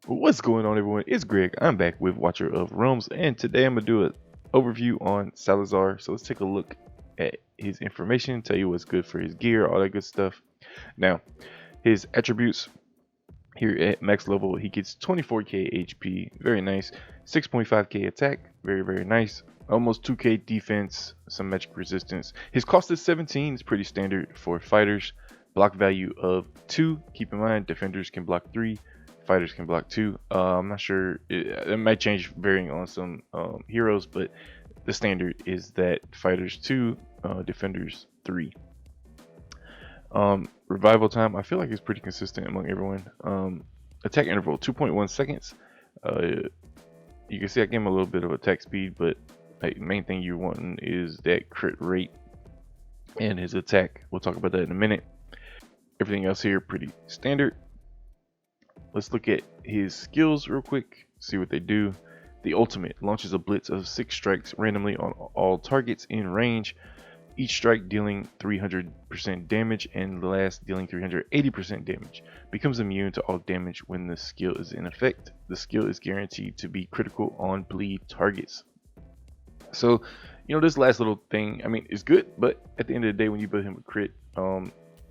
What's going on, everyone? It's Greg. I'm back with Watcher of Realms, and today I'm gonna do an overview on Salazar. So let's take a look at his information, tell you what's good for his gear, all that good stuff. Now, his attributes here at max level, he gets 24k HP, very nice. 6.5k attack, very nice. Almost 2k defense, some magic resistance. His cost is 17, it's pretty standard for fighters. Block value of 2. Keep in mind, defenders can block 3. Fighters can block 2. I'm not sure, it might change varying on some heroes, but the standard is that fighters 2, defenders 3. Revival time, I feel like it's pretty consistent among everyone. Attack interval 2.1 seconds. You can see I gave him a little bit of attack speed, but the main thing you're wanting is that crit rate and his attack. We'll talk about that in a minute. Everything else here pretty standard. Let's look at his skills real quick, see what they do. The ultimate launches a blitz of 6 strikes randomly on all targets in range, each strike dealing 300% damage and the last dealing 380% damage. Becomes immune to all damage when the skill is in effect. The skill is guaranteed to be critical on bleed targets. So, this last little thing, I mean, it's good, but at the end of the day, when you build him with crit,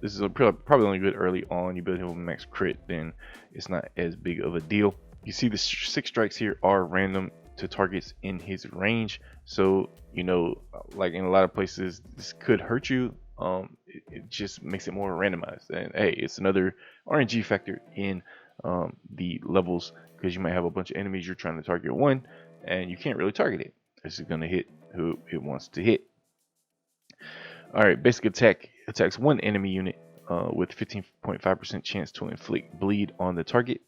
this is probably only good early on. You build him with max crit, then it's not as big of a deal. You see the 6 strikes here are random to targets in his range, so like in a lot of places this could hurt you. It just makes it more randomized, and hey, it's another RNG factor in the levels, because you might have a bunch of enemies you're trying to target one and you can't really target it. It's going to hit who it wants to hit. Alright, basic attack attacks one enemy unit with 15.5% chance to inflict bleed on the target.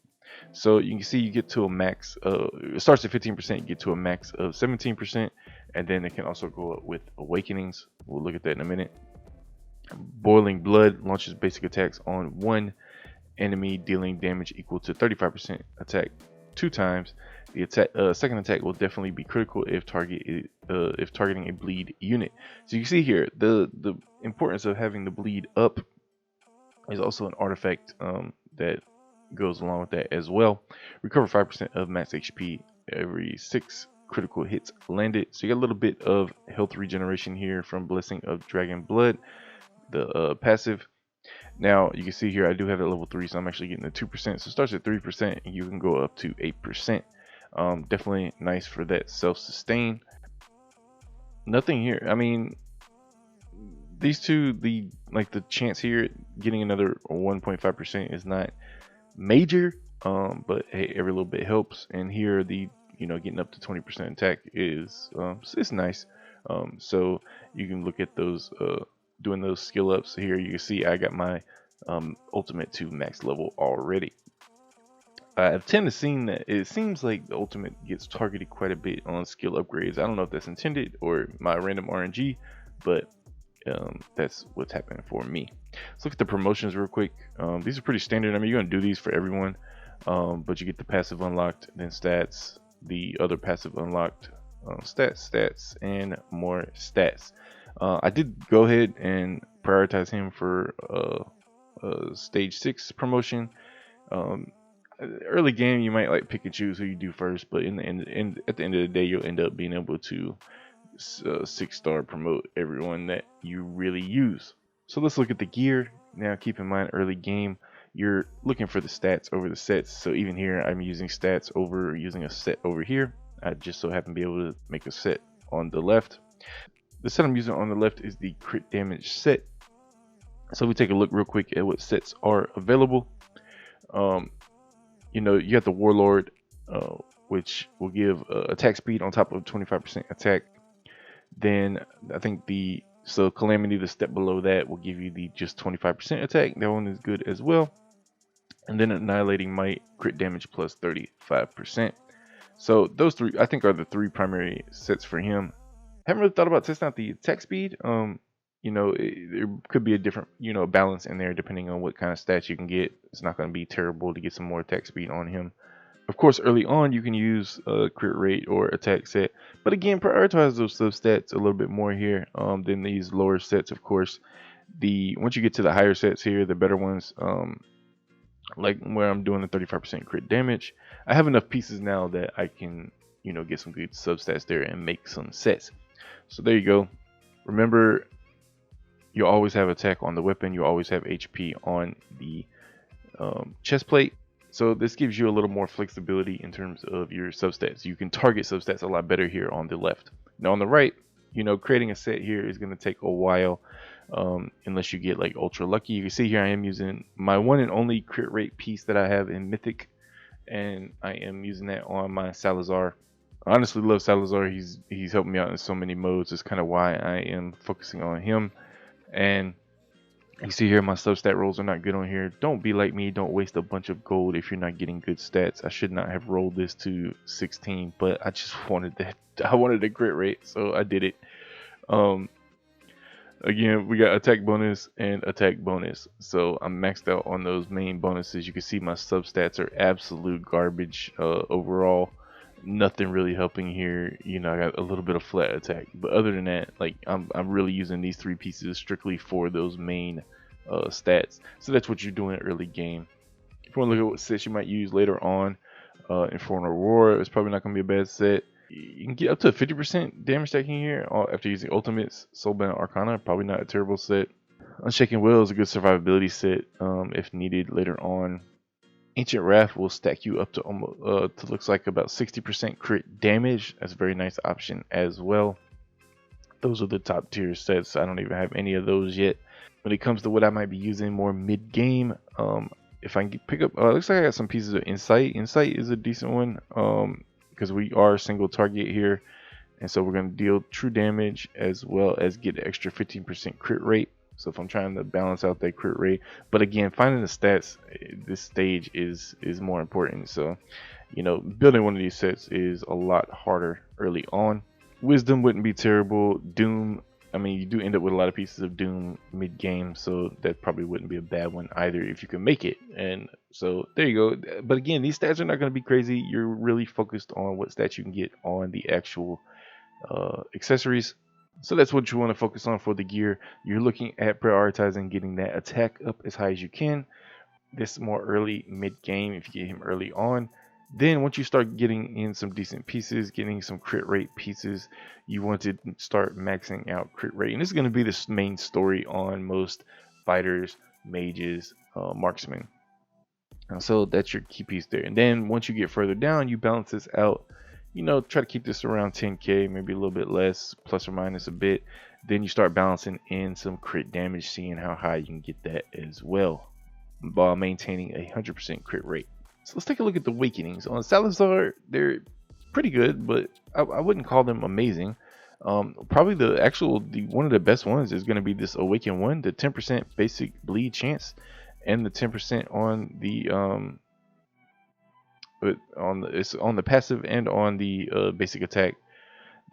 So you can see you get to a max, it starts at 15%, you get to a max of 17%, and then it can also go up with awakenings. We'll look at that in a minute. Boiling Blood launches basic attacks on one enemy, dealing damage equal to 35% attack 2 times. The attack, second attack will definitely be critical if targeting a bleed unit. So you can see here the importance of having the bleed up is also an artifact that goes along with that as well. Recover 5% of max HP every 6 critical hits landed. So you got a little bit of health regeneration here from Blessing of Dragon Blood, the passive. Now you can see here I do have it at level 3, so I'm actually getting the 2%. So it starts at 3% and you can go up to 8%. Definitely nice for that self-sustain. Nothing here. I mean, these two, the chance here getting another 1.5% is not major, but hey, every little bit helps. And here the getting up to 20% attack is it's nice. So you can look at those doing those skill ups. Here you can see I got my ultimate to max level already. I've tend to seen that it seems like the ultimate gets targeted quite a bit on skill upgrades. I don't know if that's intended or my random RNG, but that's what's happening for me. Let's look at the promotions real quick. These are pretty standard. I mean, you're gonna do these for everyone, but you get the passive unlocked, then stats, the other passive unlocked, stats, and more stats. I did go ahead and prioritize him for stage 6 promotion. Early game you might pick and choose who you do first, but at the end of the day you'll end up being able to 6-star promote everyone that you really use. So let's look at the gear. Now keep in mind, early game you're looking for the stats over the sets. So even here I'm using stats over using a set over here. I just so happen to be able to make a set on the left. The set I'm using on the left is the crit damage set. So we take a look real quick at what sets are available. You have the Warlord, which will give attack speed on top of 25% attack. Then I think Calamity, the step below that, will give you the just 25% attack. That one is good as well. And then Annihilating Might, crit damage plus 35%. So those 3 I think are the 3 primary sets for him. Haven't really thought about testing out the attack speed. There could be a different balance in there depending on what kind of stats you can get. It's not going to be terrible to get some more attack speed on him. Of course, early on you can use crit rate or attack set, but again, prioritize those sub stats a little bit more here than these lower sets. Of course, once you get to the higher sets here, the better ones, like where I'm doing the 35% crit damage. I have enough pieces now that I can, you know, get some good substats there and make some sets. So there you go. Remember, you always have attack on the weapon. You always have HP on the chest plate. So this gives you a little more flexibility in terms of your substats. You can target substats a lot better here on the left. Now on the right, you know, creating a set here is going to take a while, unless you get like ultra lucky. You can see here I am using my one and only crit rate piece that I have in Mythic, and I am using that on my Salazar. I honestly love Salazar. He's helped me out in so many modes. That's kind of why I am focusing on him. And you see here my substat rolls are not good on here. Don't be like me. Don't waste a bunch of gold if you're not getting good stats. I should not have rolled this to 16, but I just wanted that. I wanted a crit rate, so I did it. Again, we got attack bonus and attack bonus. So I'm maxed out on those main bonuses. You can see my substats are absolute garbage overall. Nothing really helping here. You know, I got a little bit of flat attack, but other than that, like I'm really using these three pieces strictly for those main stats. So that's what you're doing early game. If you want to look at what sets you might use later on, Infernal Roar is probably not going to be a bad set. You can get up to a 50% damage stacking here after using ultimates. Soulbound Arcana, probably not a terrible set. Unshaken Will is a good survivability set if needed later on. Ancient Wrath will stack you up to almost to looks like about 60% crit damage. That's a very nice option as well. Those are the top tier sets. I don't even have any of those yet. When it comes to what I might be using more mid game, if I can pick up, looks like I got some pieces of Insight. Insight is a decent one because we are single target here, and so we're going to deal true damage as well as get an extra 15% crit rate. So if I'm trying to balance out that crit rate, but again, finding the stats this stage is more important. So, you know, building one of these sets is a lot harder early on. Wisdom wouldn't be terrible. Doom, I mean, you do end up with a lot of pieces of Doom mid game, so that probably wouldn't be a bad one either if you can make it. And so there you go. But again, these stats are not going to be crazy. You're really focused on what stats you can get on the actual accessories. So that's what you want to focus on for the gear. You're looking at prioritizing getting that attack up as high as you can. This more early mid game if you get him early on. Then once you start getting in some decent pieces, getting some crit rate pieces, you want to start maxing out crit rate. And this is going to be the main story on most fighters, mages, marksmen. So that's your key piece there. And then once you get further down, you balance this out. You know, try to keep this around 10k, maybe a little bit less, plus or minus a bit. Then you start balancing in some crit damage, seeing how high you can get that as well, while maintaining a 100% crit rate. So let's take a look at the awakenings. On Salazar, they're pretty good, but I wouldn't call them amazing. Probably one of the best ones is going to be this Awaken 1, the 10% basic bleed chance, and the 10% on the it's on the passive and on the basic attack.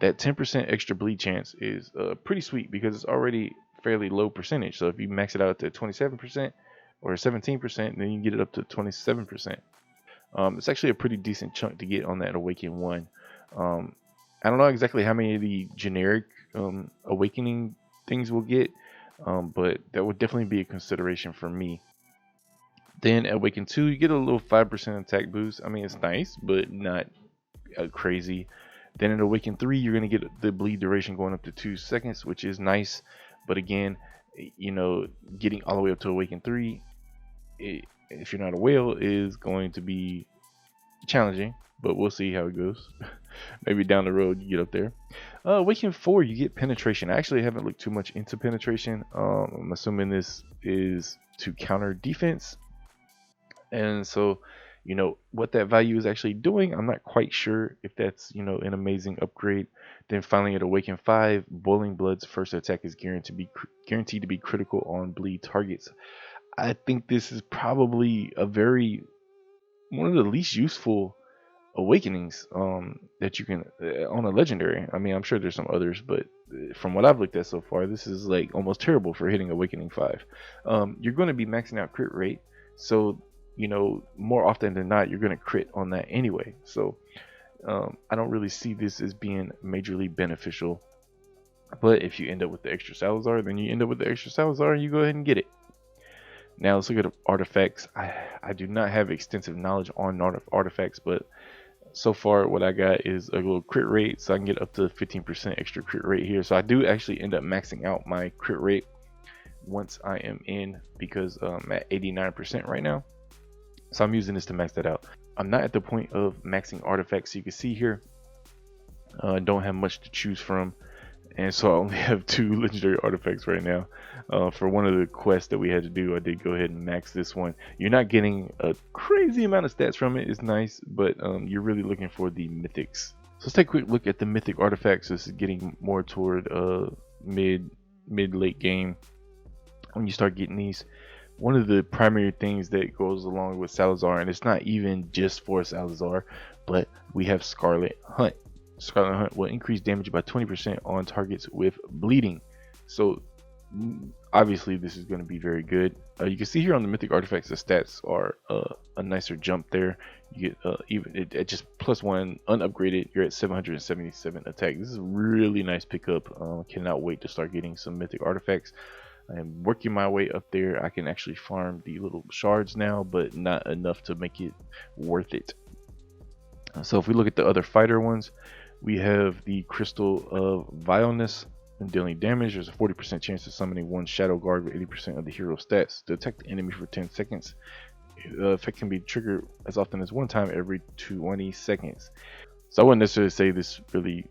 That 10% extra bleed chance is pretty sweet because it's already fairly low percentage. So if you max it out to 27% or 17%, then you can get it up to 27%. It's actually a pretty decent chunk to get on that Awaken 1. I don't know exactly how many of the generic awakening things we'll get, but that would definitely be a consideration for me. Then at Awaken 2, you get a little 5% attack boost. I mean, it's nice, but not crazy. Then at Awaken 3, you're going to get the bleed duration going up to 2 seconds, which is nice. But again, you know, getting all the way up to Awaken 3, if you're not a whale, is going to be challenging. But we'll see how it goes. Maybe down the road, you get up there. Awaken 4, you get penetration. I actually haven't looked too much into penetration. I'm assuming this is to counter defense. And so, you know, what that value is actually doing, I'm not quite sure if that's, you know, an amazing upgrade. Then finally at Awaken 5, Boiling Blood's first attack is guaranteed to be critical on bleed targets. I think this is probably one of the least useful awakenings that you can on a legendary. I mean, I'm sure there's some others, but from what I've looked at so far, this is like almost terrible for hitting Awakening 5. You're going to be maxing out crit rate, so you know, more often than not, you're going to crit on that anyway. So I don't really see this as being majorly beneficial. But if you end up with the extra Salazar, then you end up with the extra Salazar and you go ahead and get it. Now let's look at artifacts. I do not have extensive knowledge on artifacts, but so far what I got is a little crit rate, so I can get up to 15% extra crit rate here. So I do actually end up maxing out my crit rate once I am in, because I'm at 89% right now. So I'm using this to max that out. I'm not at the point of maxing artifacts. So you can see here, I don't have much to choose from, and so I only have 2 legendary artifacts right now. For one of the quests that we had to do, I did go ahead and max this one. You're not getting a crazy amount of stats from it. It's nice, but you're really looking for the mythics. So let's take a quick look at the mythic artifacts. This is getting more toward mid late game when you start getting these. One of the primary things that goes along with Salazar, and it's not even just for Salazar, but we have Scarlet Hunt. Scarlet Hunt will increase damage by 20% on targets with bleeding. So obviously this is going to be very good. You can see here on the mythic artifacts, the stats are a nicer jump there. You get even at just +1 unupgraded, you're at 777 attack. This is a really nice pickup. Cannot wait to start getting some mythic artifacts. I am working my way up there. I can actually farm the little shards now, but not enough to make it worth it. So if we look at the other fighter ones, we have the Crystal of Vileness. And dealing damage, there's a 40% chance of summoning one Shadow Guard with 80% of the hero stats to attack the enemy for 10 seconds. The effect can be triggered as often as 1 time every 20 seconds. So I wouldn't necessarily say this really,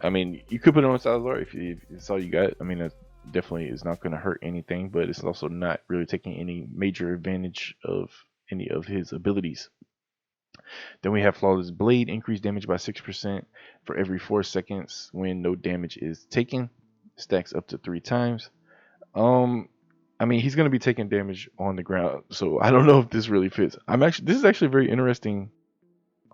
I mean, you could put it on Salazar if it's all you got. I mean, that definitely is not going to hurt anything, but it's also not really taking any major advantage of any of his abilities. Then we have Flawless Blade, increased damage by 6% for every 4 seconds when no damage is taken. Stacks up to 3 times. I mean, he's going to be taking damage on the ground, so I don't know if this really fits. This is actually a very interesting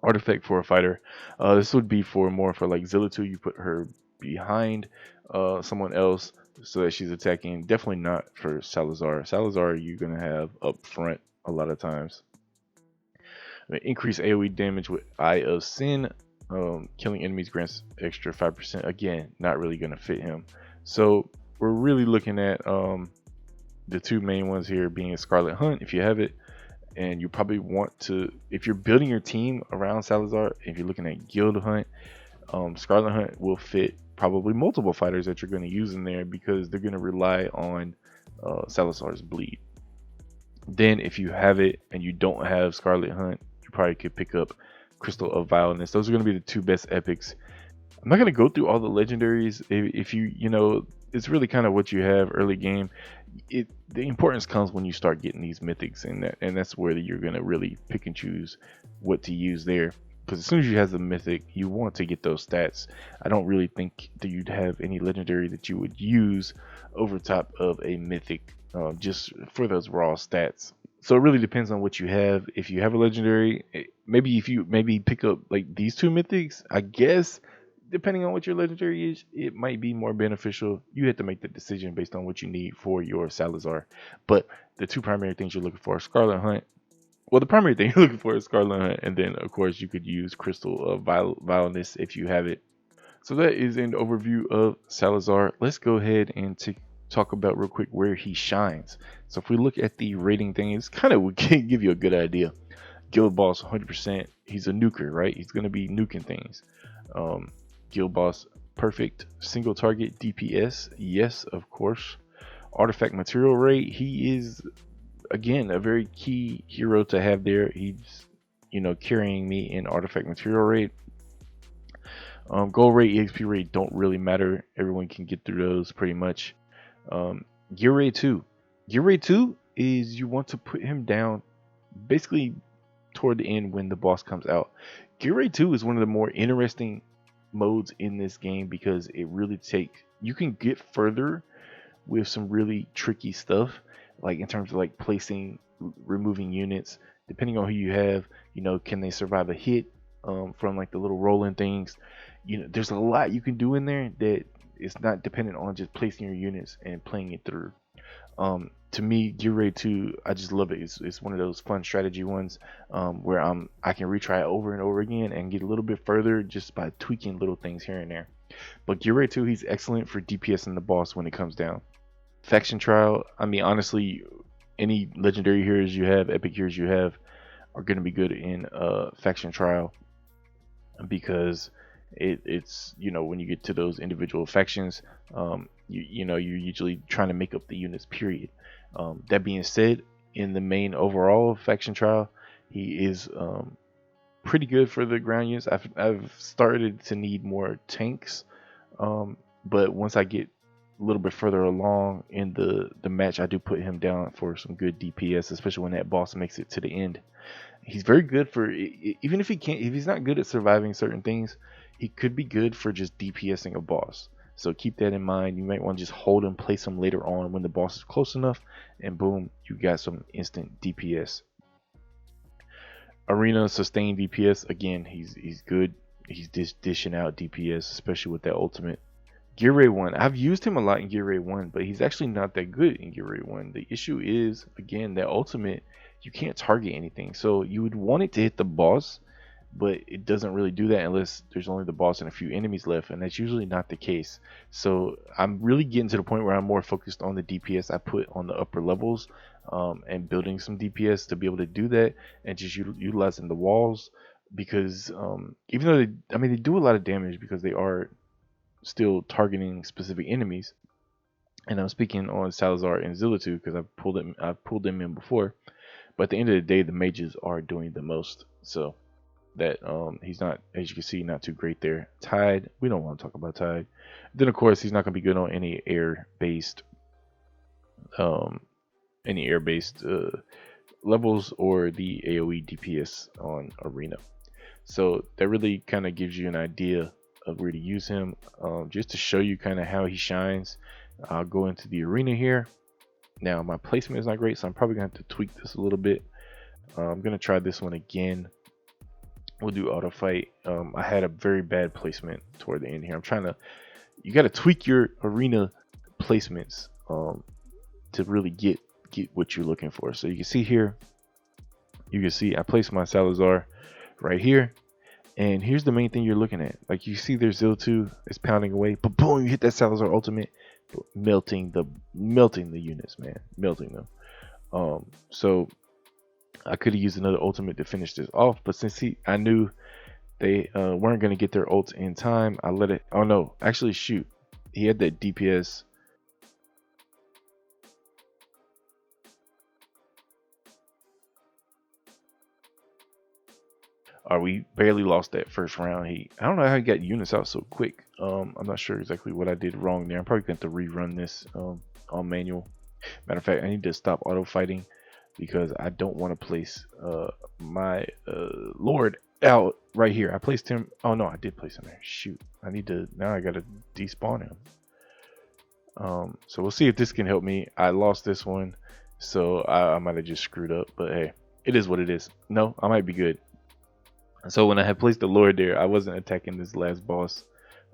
artifact for a fighter. This would be more for like Zilla2. You put her behind someone else so that she's attacking. Definitely not for Salazar. Salazar, you're going to have up front a lot of times. Increase AoE damage with Eye of Sin. Killing enemies grants extra 5%. Again, not really going to fit him. So we're really looking at the 2 main ones here being Scarlet Hunt, if you have it. And you probably want to, if you're building your team around Salazar, if you're looking at Guild Hunt, Scarlet Hunt will fit probably multiple fighters that you're going to use in there, because they're going to rely on Salazar's bleed. Then if you have it and you don't have Scarlet Hunt, you probably could pick up Crystal of Vileness. Those are going to be the 2 best epics. I'm not going to go through all the legendaries. If you know, it's really kind of what you have early game. The importance comes when you start getting these mythics, and that's where you're going to really pick and choose what to use there. Because as soon as you have the mythic, you want to get those stats. I don't really think that you'd have any legendary that you would use over top of a mythic, just for those raw stats. So it really depends on what you have. If you have a legendary, maybe if you pick up like these 2 mythics, I guess, depending on what your legendary is, it might be more beneficial. You have to make the decision based on what you need for your Salazar. But the 2 primary things you're looking for are Scarlet Hunt. Well, the primary thing you're looking for is Scarlet Hunt, and then of course you could use Crystal of Vileness if you have it. So that is an overview of Salazar. Let's go ahead and talk about real quick where he shines. So if we look at the rating thing, it's kind of can give you a good idea. Guild Boss 100%. He's a nuker, right? He's going to be nuking things. Guild Boss perfect. Single target DPS, yes, of course. Artifact material rate, he is again a very key hero to have there. He's, you know, carrying me in artifact material rate. Gold rate, EXP rate don't really matter. Everyone can get through those pretty much. Gear rate 2. Gear rate 2 is you want to put him down basically toward the end when the boss comes out. Gear rate 2 is one of the more interesting modes in this game, because it really you can get further with some really tricky stuff, like in terms of like placing, removing units, depending on who you have. You know, can they survive a hit from like the little rolling things? You know, there's a lot you can do in there that it's not dependent on just placing your units and playing it through. To me, Gear Rate 2, I just love it. It's one of those fun strategy ones where I can retry it over and over again and get a little bit further just by tweaking little things here and there. But Gear Rate 2, he's excellent for DPS in the boss when it comes down. Faction Trial, I mean, honestly, any legendary heroes you have, epic heroes you have, are going to be good in faction trial, because it's when you get to those individual factions, you're usually trying to make up the units, period. That being said, in the main overall faction trial, he is pretty good for the ground units. I've started to need more tanks, but once I get a little bit further along in the match, I do put him down for some good DPS, especially when that boss makes it to the end. He's very good for, even if he's not good at surviving certain things, he could be good for just DPSing a boss. So keep that in mind. You might want to just hold him, place him later on when the boss is close enough, and boom, you got some instant DPS. Arena sustained DPS, again, he's good. He's dishing out DPS, especially with that ultimate. Gear Ray 1, I've used him a lot in Gear Ray 1, but he's actually not that good in Gear Ray 1. The issue is, again, that ultimate, you can't target anything. So you would want it to hit the boss, but it doesn't really do that unless there's only the boss and a few enemies left, and that's usually not the case. So I'm really getting to the point where I'm more focused on the DPS I put on the upper levels, and building some DPS to be able to do that, and just utilizing the walls, because even though they do a lot of damage because they are still targeting specific enemies. And I'm speaking on Salazar and Zillitu because I've pulled them in before. But at the end of the day, the mages are doing the most. So that he's not, as you can see, not too great there. Tide, we don't want to talk about Tide. Then of course he's not going to be good on any air-based levels or the AoE DPS on Arena. So that really kind of gives you an idea of where to use him. Just to show you kind of how he shines, I'll go into the arena here. Now my placement is not great, so I'm probably gonna have to tweak this a little bit. I'm gonna try this one again. We'll do auto fight. I had a very bad placement toward the end here. You got to tweak your arena placements to really get what you're looking for. So you can see here, I placed my Salazar right here. And here's the main thing you're looking at. Like, you see there's Zillitu is pounding away, but boom, you hit that Salazar ultimate, melting the units, man, melting them. So I could have used another ultimate to finish this off, but since I knew they weren't gonna get their ult in time, I let it. Oh no, actually, shoot, he had that DPS. We barely lost that first round. I don't know how he got units out so quick. I'm not sure exactly what I did wrong there. I'm probably going to rerun this on manual. Matter of fact, I need to stop auto fighting because I don't want to place my Lord out right here. I placed him. Oh no, I did place him there. Shoot, now I got to despawn him. So we'll see if this can help me. I lost this one, so I might have just screwed up. But hey, it is what it is. No, I might be good. So when I had placed the Lord there, I wasn't attacking this last boss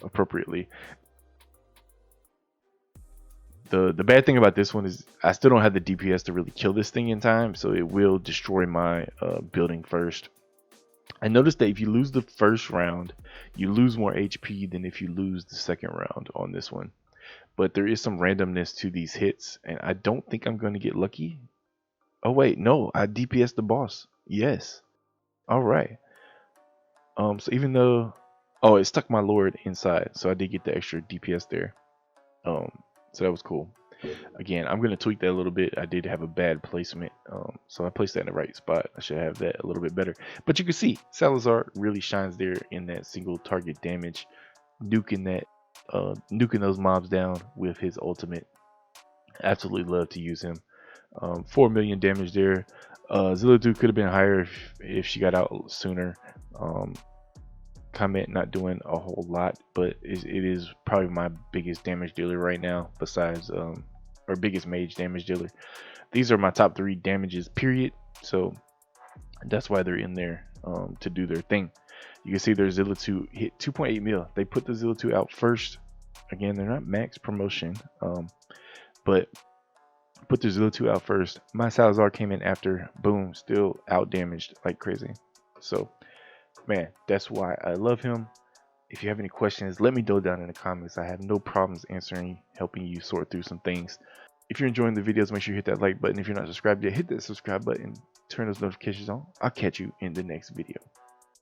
appropriately. The bad thing about this one is I still don't have the DPS to really kill this thing in time, so it will destroy my building first. I noticed that if you lose the first round, you lose more HP than if you lose the second round on this one. But there is some randomness to these hits, and I don't think I'm going to get lucky. Oh wait, no, I DPS the boss. Yes. All right. So even though, it stuck my Lord inside, so I did get the extra DPS there. So that was cool. Again, I'm gonna tweak that a little bit. I did have a bad placement, so I placed that in the right spot. I should have that a little bit better. But you can see Salazar really shines there in that single target damage, nuking those mobs down with his ultimate. Absolutely love to use him. 4 million damage there. Zillitu could have been higher if she got out sooner. Comment not doing a whole lot, but it is probably my biggest damage dealer right now, besides or biggest mage damage dealer. These are my top 3 damages, period. So that's why they're in there to do their thing. You can see their Zillitu hit 2.8 mil. They put the Zillitu out first. Again, they're not max promotion, but put the Zillitu out first. My Salazar came in after. Boom, still out damaged like crazy. So man, that's why I love him. If you have any questions, let me know down in the comments. I have no problems answering, helping you sort through some things. If you're enjoying the videos, make sure you hit that like button. If you're not subscribed yet, hit that subscribe button, turn those notifications on. I'll catch you in the next video.